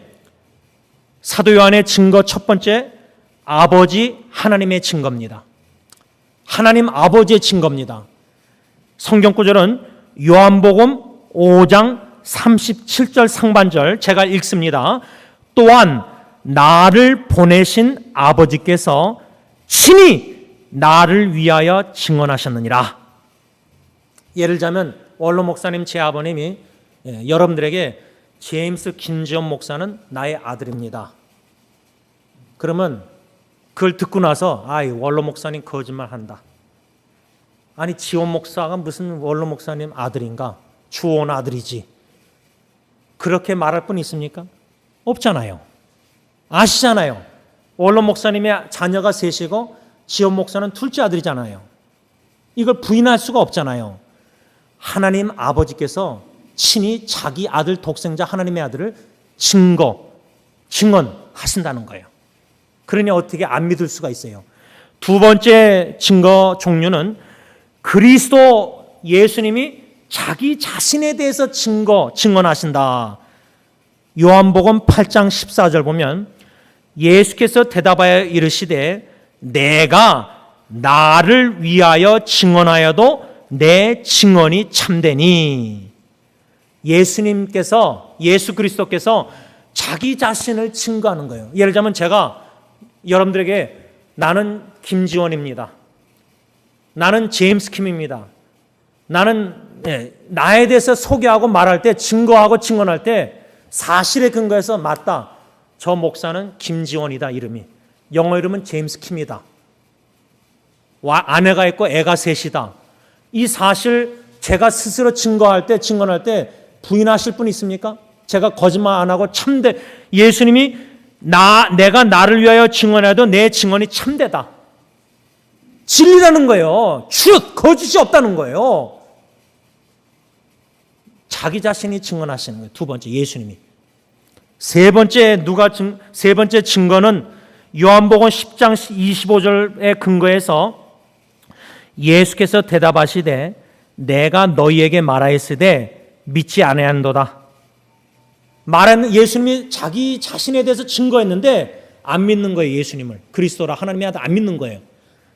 사도 요한의 증거 첫 번째, 아버지 하나님의 증거입니다. 하나님 아버지의 증거입니다. 성경 구절은 요한복음 5장 37절 상반절 제가 읽습니다. 또한 나를 보내신 아버지께서 친히 나를 위하여 증언하셨느니라. 예를 들자면 원로 목사님 제 아버님이 여러분들에게 제임스 김지원 목사는 나의 아들입니다. 그러면 그걸 듣고 나서 원로 목사님 거짓말한다. 아니 지원 목사가 무슨 원로 목사님 아들인가? 주원 아들이지. 그렇게 말할 분 있습니까? 없잖아요. 아시잖아요. 원로 목사님의 자녀가 셋이고 지원 목사는 둘째 아들이잖아요. 이걸 부인할 수가 없잖아요. 하나님 아버지께서 친히 자기 아들 독생자 하나님의 아들을 증언하신다는 거예요. 그러니 어떻게 안 믿을 수가 있어요. 두 번째 증거 종류는 그리스도 예수님이 자기 자신에 대해서 증언하신다. 요한복음 8장 14절 보면 예수께서 대답하여 이르시되 내가 나를 위하여 증언하여도 내 증언이 참되니. 예수 그리스도께서 자기 자신을 증거하는 거예요. 예를 들자면 제가 여러분들에게 나는 김지원입니다. 나는 제임스 킴입니다. 나는 나에 대해서 소개하고 말할 때 증거하고 증언할 때 사실에 근거해서 맞다. 저 목사는 김지원이다 이름이. 영어 이름은 제임스 킴이다. 아내가 있고 애가 셋이다. 이 사실 제가 스스로 증언할 때 부인하실 분 있습니까? 제가 거짓말 안 하고 참돼. 예수님이 내가 나를 위하여 증언해도 내 증언이 참되다. 진리라는 거예요. 거짓이 없다는 거예요. 자기 자신이 증언하시는 거예요. 두 번째 예수님이. 세 번째 증거는 요한복음 10장 25절에 근거해서 예수께서 대답하시되 내가 너희에게 말하였으되 믿지 아니한도다. 예수님이 자기 자신에 대해서 증거했는데 안 믿는 거예요. 예수님을 그리스도라 하나님의 아들 안 믿는 거예요.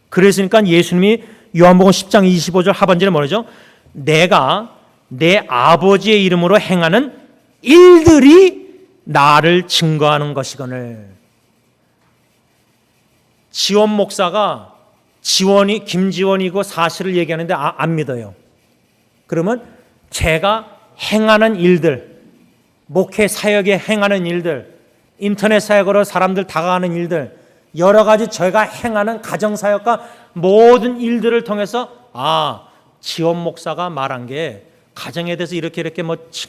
그랬으니까 예수님이 요한복음 10장 25절 하반절에 뭐라죠? 내가 내 아버지의 이름으로 행하는 일들이 나를 증거하는 것이거늘. 지원 목사가 김지원이고 사실을 얘기하는데 안 믿어요. 그러면 제가 행하는 일들, 목회 사역에 행하는 일들, 인터넷 사역으로 사람들 다가가는 일들, 여러 가지 저희가 행하는 가정 사역과 모든 일들을 통해서 지원 목사가 말한 게 가정에 대해서 이렇게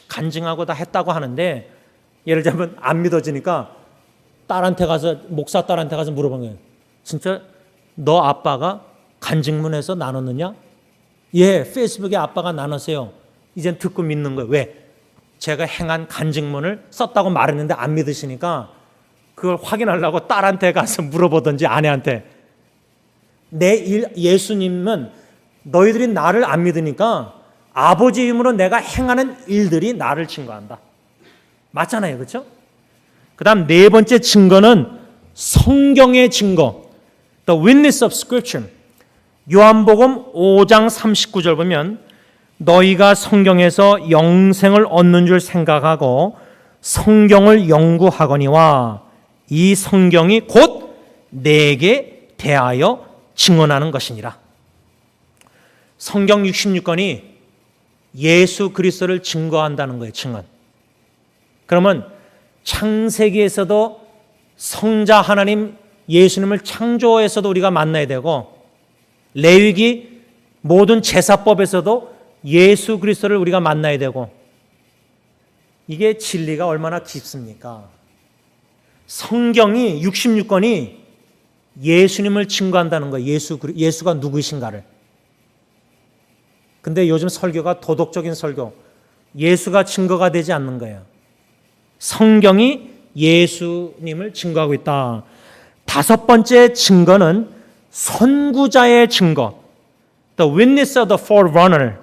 간증하고 다 했다고 하는데, 예를 들면 안 믿어지니까 목사 딸한테 가서 물어본 거예요. 진짜 너 아빠가 간증문에서 나눴느냐? 예, 페이스북에 아빠가 나눴어요. 이젠 듣고 믿는 거예요. 왜? 제가 행한 간증문을 썼다고 말했는데 안 믿으시니까 그걸 확인하려고 딸한테 가서 물어보든지 아내한테. 예수님은 너희들이 나를 안 믿으니까 아버지 이름으로 내가 행하는 일들이 나를 증거한다. 맞잖아요. 그렇죠? 그 다음 네 번째 증거는 성경의 증거. The witness of Scripture. 요한복음 5장 39절 보면 너희가 성경에서 영생을 얻는 줄 생각하고 성경을 연구하거니와 이 성경이 곧 내게 대하여 증언하는 것이니라. 성경 66권이 예수 그리스도를 증거한다는 거예요. 증언. 그러면 창세기에서도 성자 하나님 예수님을 창조에서도 우리가 만나야 되고, 레위기 모든 제사법에서도 예수 그리스도를 우리가 만나야 되고, 이게 진리가 얼마나 깊습니까? 성경이 66권이 예수님을 증거한다는 거예요. 예수가 누구이신가를. 근데 요즘 설교가 도덕적인 설교, 예수가 증거가 되지 않는 거예요. 성경이 예수님을 증거하고 있다. 다섯 번째 증거는 선구자의 증거. The witness of the forerunner.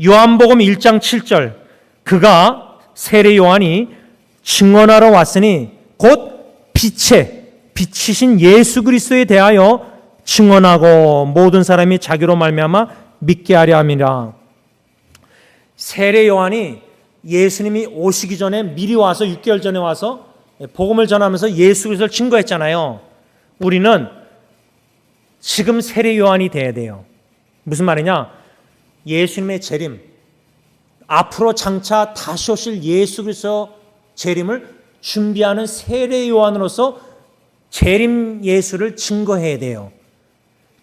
요한복음 1장 7절. 그가 세례 요한이 증언하러 왔으니 곧 빛이신 예수 그리스도에 대하여 증언하고 모든 사람이 자기로 말미암아 믿게 하려 함이라. 세례 요한이 예수님이 오시기 전에 미리 와서 6개월 전에 와서 복음을 전하면서 예수 그리스도를 증거했잖아요. 우리는 지금 세례 요한이 돼야 돼요. 무슨 말이냐? 예수님의 재림, 앞으로 장차 다시 오실 예수 그리스도 재림을 준비하는 세례 요한으로서 재림 예수를 증거해야 돼요.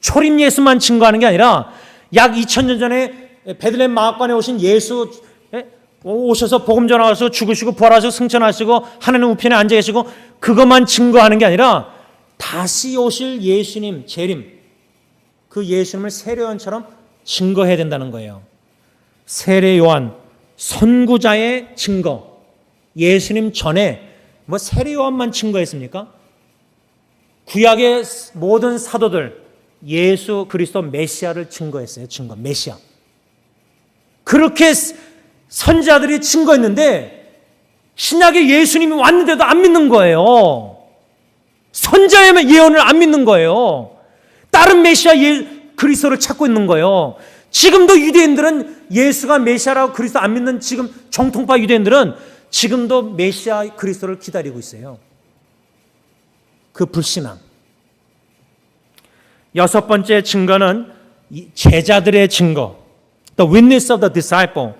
초림 예수만 증거하는 게 아니라 약 2000년 전에 베들레헴 마가관에 오신 예수 오셔서 복음 전하셔서 죽으시고 부활하시고 승천하시고 하나님 우편에 앉아 계시고 그것만 증거하는 게 아니라 다시 오실 예수님 재림, 그 예수님을 세례 요한처럼 증거해야 된다는 거예요. 세례 요한 선구자의 증거. 예수님 전에 뭐 세례 요한만 증거했습니까? 구약의 모든 사도들 예수 그리스도 메시아를 증거했어요. 메시아. 그렇게 선지자들이 증거했는데 신약에 예수님이 왔는데도 안 믿는 거예요. 선지자의 예언을 안 믿는 거예요. 다른 메시아 그리스도를 찾고 있는 거예요. 지금도 유대인들은 예수가 메시아라고 그리스도 안 믿는 지금 정통파 유대인들은 지금도 메시아 그리스도를 기다리고 있어요. 그 불신앙. 여섯 번째 증거는 제자들의 증거. The witness of the disciple.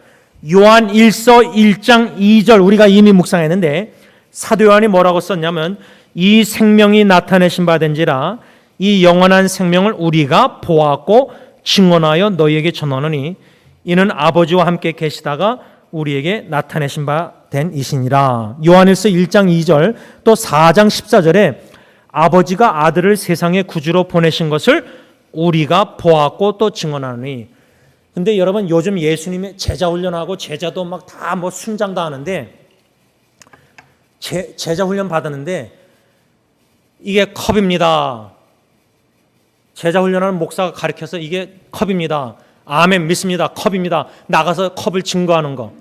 요한 1서 1장 2절 우리가 이미 묵상했는데 사도 요한이 뭐라고 썼냐면 이 생명이 나타내신 바 된지라 이 영원한 생명을 우리가 보았고 증언하여 너희에게 전하노니 이는 아버지와 함께 계시다가 우리에게 나타내신 바 된 이시니라. 요한일서 1장 2절 또 4장 14절에 아버지가 아들을 세상의 구주로 보내신 것을 우리가 보았고 또 증언하노니. 근데 여러분 요즘 예수님의 제자 훈련하고 제자도 막 다 뭐 순장 다 하는데 제자 훈련 받았는데 이게 컵입니다. 제자 훈련하는 목사가 가르쳐서 이게 컵입니다. 아멘 믿습니다. 컵입니다. 나가서 컵을 증거하는 거.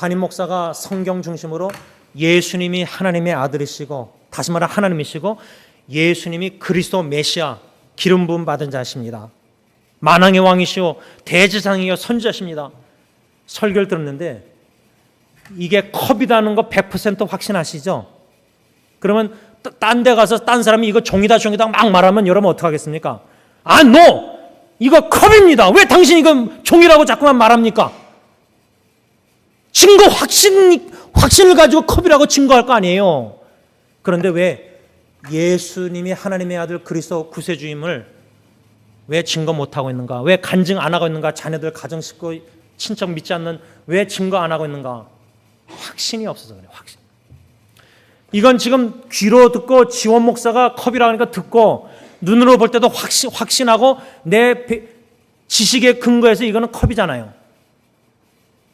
담임 목사가 성경 중심으로 예수님이 하나님의 아들이시고 다시 말해 하나님이시고 예수님이 그리스도 메시아 기름 부음 받은 자십니다. 만왕의 왕이시오 대제사장이요 선지자십니다. 설교를 들었는데 이게 컵이라는 거 100% 확신하시죠? 그러면 딴 데 가서 딴 사람이 이거 종이다 막 말하면 여러분 어떡하겠습니까? no! 이거 컵입니다. 왜 당신 이거 종이라고 자꾸만 말합니까? 증거 확신을 가지고 컵이라고 증거할 거 아니에요. 그런데 왜 예수님이 하나님의 아들 그리스도 구세주임을 왜 증거 못하고 있는가? 왜 간증 안 하고 있는가? 자녀들 가정 식구 친척 믿지 않는 왜 증거 안 하고 있는가? 확신이 없어서 그래요. 확신. 이건 지금 귀로 듣고 지원 목사가 컵이라고 하니까 듣고 눈으로 볼 때도 확신하고 내 지식에 근거해서 이거는 컵이잖아요.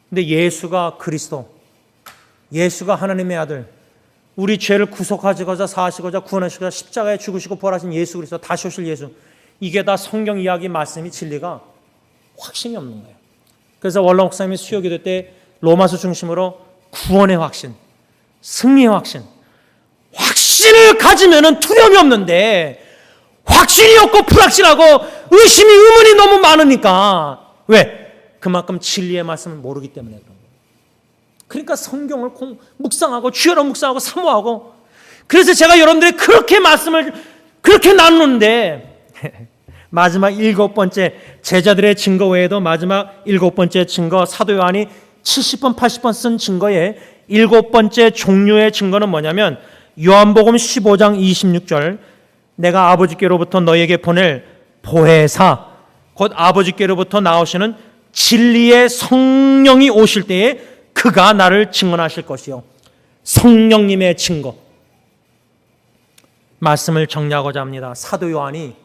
근데 예수가 그리스도, 예수가 하나님의 아들, 우리 죄를 구속하시고자 사하시고자 구원하시고자 십자가에 죽으시고 부활하신 예수 그리스도 다시 오실 예수, 이게 다 성경 이야기 말씀이 진리가 확신이 없는 거예요. 그래서 원로 목사님이 수요기도 때 로마서 중심으로 구원의 확신, 승리의 확신, 확신을 가지면은 두려움이 없는데 확신이 없고 불확실하고 의심이 의문이 너무 많으니까 왜? 그만큼 진리의 말씀을 모르기 때문에 그런 거예요. 그러니까 성경을 묵상하고 주여로 묵상하고 사모하고 그래서 제가 여러분들이 그렇게 말씀을 그렇게 나누는데 마지막 일곱 번째 제자들의 증거 외에도 마지막 일곱 번째 증거 사도 요한이 70번 80번 쓴 증거의 일곱 번째 종류의 증거는 뭐냐면 요한복음 15장 26절 내가 아버지께로부터 너희에게 보낼 보혜사 곧 아버지께로부터 나오시는 진리의 성령이 오실 때에 그가 나를 증언하실 것이요. 성령님의 증거. 말씀을 정리하고자 합니다. 사도 요한이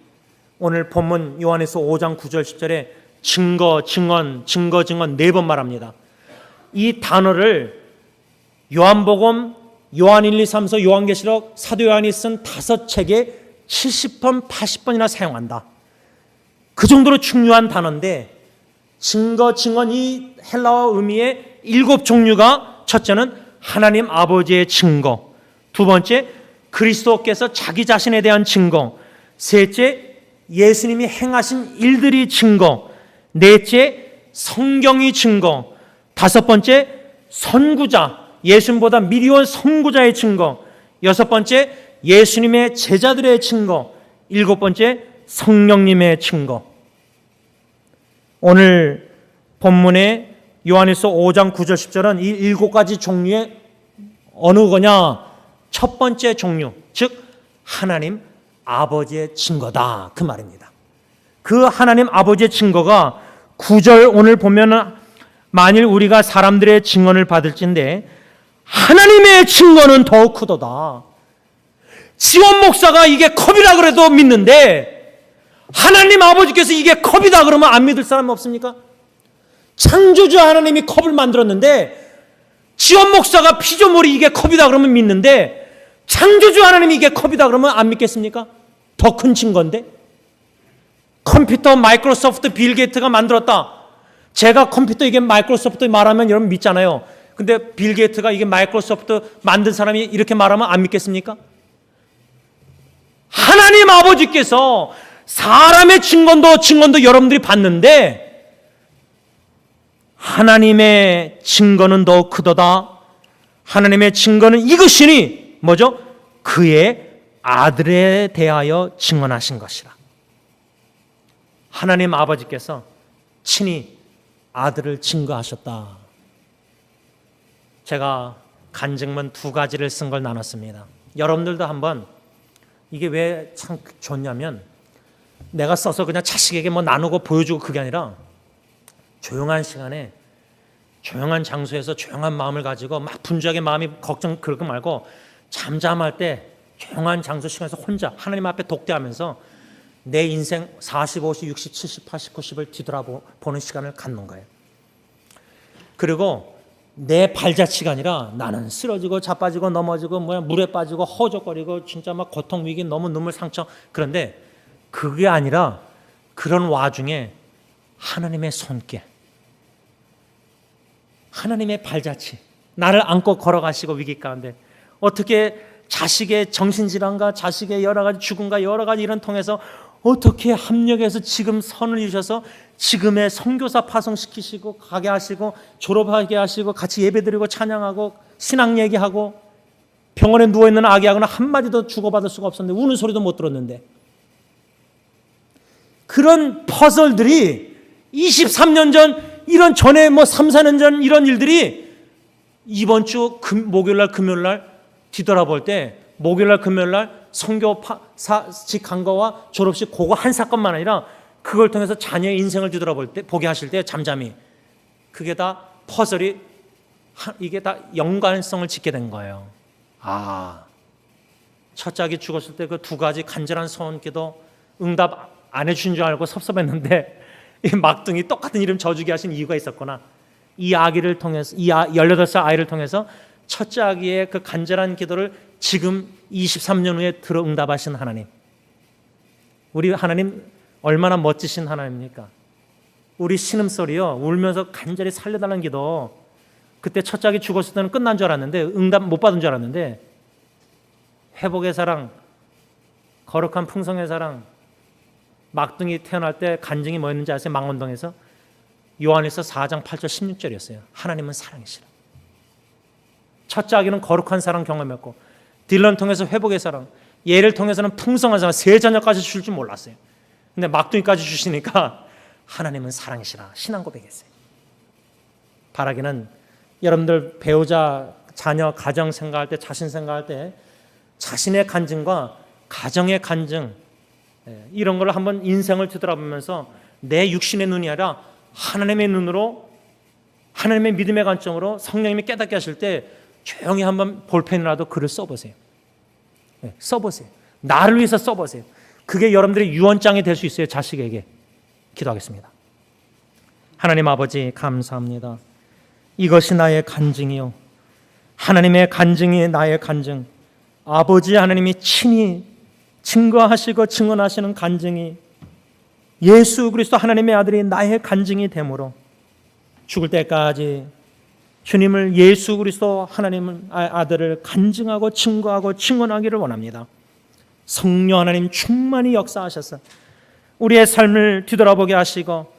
오늘 본문 요한에서 5장 9절 10절에 증거, 증언, 증거, 증언 4번 말합니다. 이 단어를 요한복음 요한 1, 2, 3서 요한계시록 사도 요한이 쓴 5책에 70번, 80번이나 사용한다. 그 정도로 중요한 단어인데 증거, 증언, 이 헬라어 의미의 7종류가 첫째는 하나님 아버지의 증거, 두 번째 그리스도께서 자기 자신에 대한 증거, 셋째 예수님이 행하신 일들이 증거, 넷째 성경이 증거, 다섯 번째 선구자, 예수님보다 미리 온 선구자의 증거, 여섯 번째 예수님의 제자들의 증거, 일곱 번째 성령님의 증거. 오늘 본문의 요한일서 5장 9절 10절은 이 7가지 종류의 어느 거냐? 첫 번째 종류, 즉 하나님 아버지의 증거다, 그 말입니다. 그 하나님 아버지의 증거가 9절 오늘 보면은 만일 우리가 사람들의 증언을 받을진데 하나님의 증거는 더욱 크도다. 지원 목사가 이게 컵이라 그래도 믿는데 하나님 아버지께서 이게 컵이다 그러면 안 믿을 사람 없습니까? 창조주 하나님이 컵을 만들었는데 지원 목사가 피조물이 이게 컵이다 그러면 믿는데 창조주 하나님이 이게 컵이다 그러면 안 믿겠습니까? 더 큰 증거인데. 컴퓨터 마이크로소프트 빌 게이트가 만들었다. 제가 컴퓨터 이게 마이크로소프트 말하면 여러분 믿잖아요. 근데 빌 게이트가 이게 마이크로소프트 만든 사람이 이렇게 말하면 안 믿겠습니까? 하나님 아버지께서 사람의 증거도 여러분들이 봤는데 하나님의 증거는 더 크도다. 하나님의 증거는 이것이니 뭐죠? 그의 아들에 대하여 증언하신 것이라. 하나님 아버지께서 친히 아들을 증거하셨다. 제가 간증문 2가지를 쓴 걸 나눴습니다. 여러분들도 한번 이게 왜 참 좋냐면 내가 써서 그냥 자식에게 뭐 나누고 보여주고 그게 아니라 조용한 시간에 조용한 장소에서 조용한 마음을 가지고 막 분주하게 마음이 걱정 그러고 말고 잠잠할 때 조용한 장소 시간에서 혼자 하나님 앞에 독대하면서 내 인생 40, 50, 60, 70, 80, 90을 뒤돌아보는 시간을 갖는 거예요. 그리고 내 발자취가 아니라 나는 쓰러지고 자빠지고 넘어지고 물에 빠지고 허적거리고 진짜 막 고통, 위기, 너무 눈물, 상처. 그런데 그게 아니라 그런 와중에 하나님의 손길, 하나님의 발자취, 나를 안고 걸어가시고 위기 가운데 어떻게 자식의 정신질환과 자식의 여러 가지 죽음과 여러 가지 이런 통해서 어떻게 합력해서 지금 선을 이루셔서 지금의 선교사 파송시키시고 가게 하시고 졸업하게 하시고 같이 예배드리고 찬양하고 신앙 얘기하고 병원에 누워있는 아기하고는 한마디도 주고받을 수가 없었는데 우는 소리도 못 들었는데 그런 퍼즐들이 23년 전 이런 전에 3, 4년 전 이런 일들이 이번 주 목요일날 금요일날 뒤돌아볼 때 목요일날 금요일날 선교사직 간 거와 졸업식 그거 한 사건만 아니라 그걸 통해서 자녀의 인생을 뒤돌아볼 때 보게 하실 때 잠잠히 그게 다 퍼즐이 이게 다 연관성을 짓게 된 거예요. 첫 짝이 죽었을 때 그 2가지 간절한 소원기도 응답 안 해주신 줄 알고 섭섭했는데 이 막둥이 똑같은 이름 져주게 하신 이유가 있었구나. 이 아기를 통해서 이 18살 아이를 통해서 첫째 아기의 그 간절한 기도를 지금 23년 후에 들어 응답하신 하나님. 우리 하나님 얼마나 멋지신 하나님입니까? 우리 신음소리요 울면서 간절히 살려달라는 기도 그때 첫째 아기 죽었을 때는 끝난 줄 알았는데 응답 못 받은 줄 알았는데 회복의 사랑, 거룩한 풍성의 사랑, 막둥이 태어날 때 간증이 뭐였는지 아세요? 망원동에서 요한일서 4장 8절 16절이었어요. 하나님은 사랑이시라. 첫째 아기는 거룩한 사랑 경험했고 딜런 통해서 회복의 사랑, 얘를 통해서는 풍성한 사랑, 세 자녀까지 주실 줄 몰랐어요. 근데 막둥이까지 주시니까 하나님은 사랑이시라 신앙 고백했어요. 바라기는 여러분들 배우자, 자녀, 가정 생각할 때 자신 생각할 때 자신의 간증과 가정의 간증 이런 걸 한번 인생을 뒤돌아보면서 내 육신의 눈이 아니라 하나님의 눈으로 하나님의 믿음의 관점으로 성령님이 깨닫게 하실 때 조용히 한번 볼펜이라도 글을 써보세요. 써보세요. 나를 위해서 써보세요. 그게 여러분들의 유언장이 될 수 있어요. 자식에게. 기도하겠습니다. 하나님 아버지 감사합니다. 이것이 나의 간증이요 하나님의 간증이 나의 간증, 아버지 하나님이 친히 증거하시고 증언하시는 간증이 예수 그리스도 하나님의 아들이 나의 간증이 되므로 죽을 때까지 주님을, 예수 그리스도 하나님의 아들을 간증하고 증거하고 증언하기를 원합니다. 성령 하나님 충만히 역사하셔서 우리의 삶을 뒤돌아보게 하시고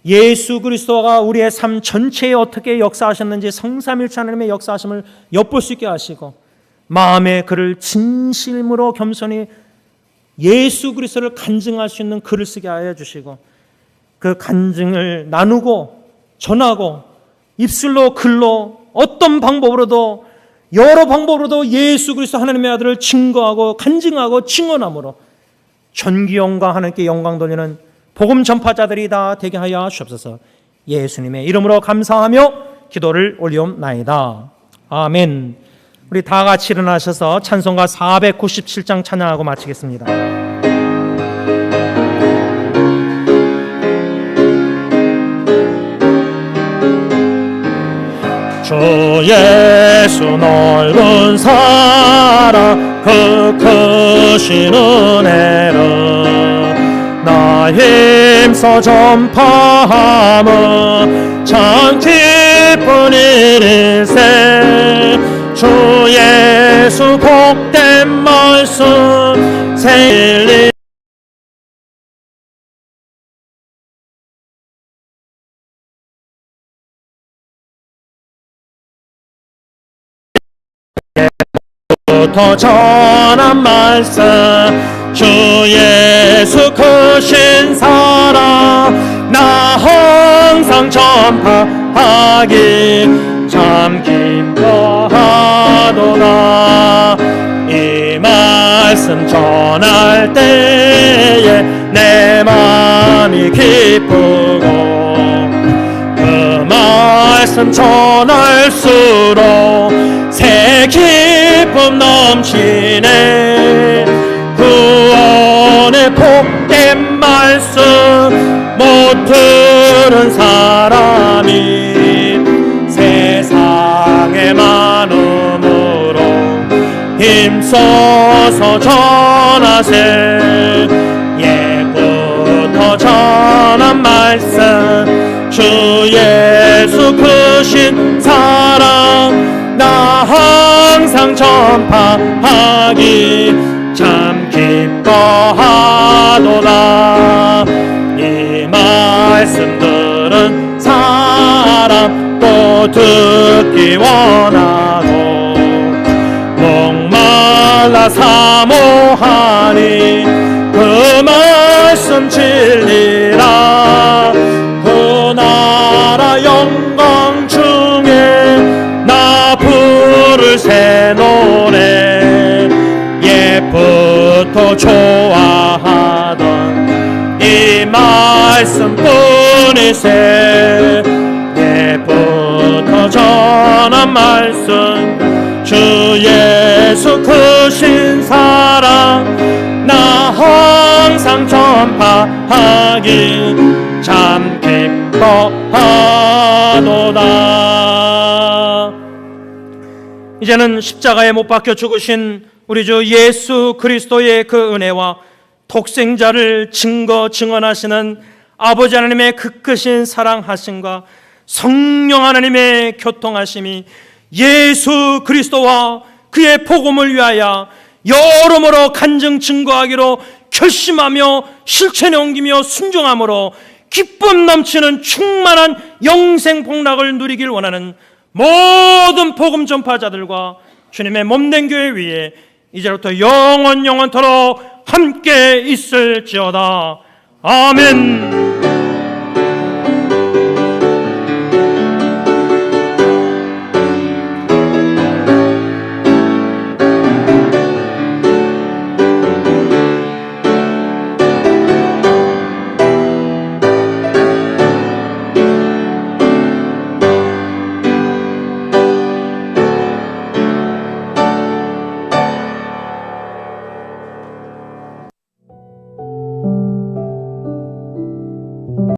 예수 그리스도가 우리의 삶 전체에 어떻게 역사하셨는지 성삼일체 하나님의 역사하심을 엿볼 수 있게 하시고 마음에 그를 진실으로 겸손히 예수 그리스도를 간증할 수 있는 글을 쓰게 하여 주시고 그 간증을 나누고 전하고 입술로 글로 어떤 방법으로도 여러 방법으로도 예수 그리스도 하나님의 아들을 증거하고 간증하고 증언함으로 전기영광 하나님께 영광 돌리는 복음 전파자들이 다 되게 하여 주옵소서. 예수님의 이름으로 감사하며 기도를 올리옵나이다. 아멘. 우리 다 같이 일어나셔서 찬송가 497장 찬양하고 마치겠습니다. 주 예수 넓은 사랑 그 크신 은혜를 나 힘써 전파함은 참 기쁜 일일세. 주 예수 복된 말씀 세일리 부터 전한 말씀 주 예수 크신 사랑 나 항상 전파하기 참 기뻐하도다. 이 말씀 전할 때에 내 마음이 기쁘고 그 말씀 전할수록 새 기쁨 넘치네. 구원의 복된 말씀 못 들은 사람이 세상의 많음으로 힘써서 전하세. 옛부터 전한 말씀 주 예수 크신 사랑 나 항상 전파하기 참 기뻐하도다. 이 말씀 들은 사람 또 듣기 원하고 목말라 사모하니 그 말씀 진리라. 그 나라 영광 중에 나 부를 새 노래 옛부터 좋아하던 이 말씀뿐이세. 옛부터 전한 말씀 주 예수 크신 사랑 나 항상 전파하기 참 기뻐하도다. 이제는 십자가에 못 박혀 죽으신 우리 주 예수 그리스도의 그 은혜와 독생자를 증언하시는 아버지 하나님의 그 크신 사랑하심과 성령 하나님의 교통하심이 예수 그리스도와 그의 복음을 위하여 여러모로 간증 증거하기로 결심하며 실천에 옮기며 순종함으로 기쁨 넘치는 충만한 영생 복락을 누리길 원하는 모든 복음 전파자들과 주님의 몸된 교회 위에 이제부터 영원토록 함께 있을지어다. 아멘.